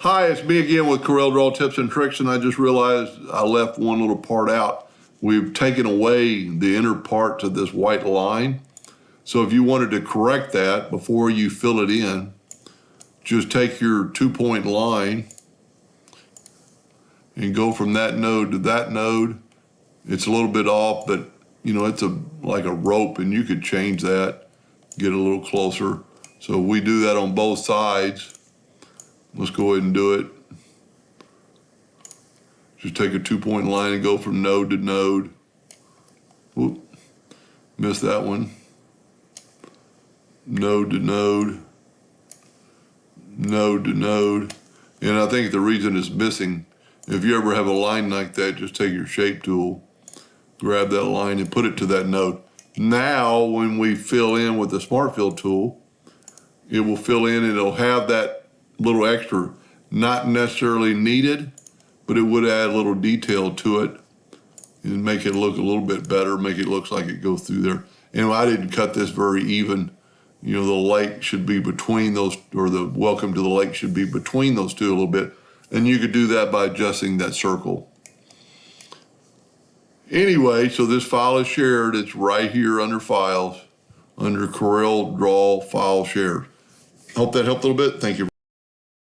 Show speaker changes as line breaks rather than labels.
Hi, it's me again with Corel Draw Tips and Tricks, and I just realized I left one little part out. We've taken away the inner part to this white line. So if you wanted to correct that before you fill it in, just take your 2-point line and go from that node to that node. It's a little bit off, but you know, it's like a rope, and you could change that, get a little closer. So we do that on both sides. Let's go ahead and do it. Just take a 2-point line and go from node to node. Whoop, missed that one. Node to node, node to node. And I think the reason it's missing, if you ever have a line like that, just take your shape tool, grab that line and put it to that node. Now, when we fill in with the Smart Fill tool, it will fill in and it'll have that little extra, not necessarily needed, but it would add a little detail to it and make it look a little bit better, make it look like it goes through there. And I didn't cut this very even. You know, the lake should be between those, or the welcome to the lake should be between those two a little bit. And you could do that by adjusting that circle. Anyway, so this file is shared. It's right here under Files, under Corel Draw File Share. Hope that helped a little bit. Thank you.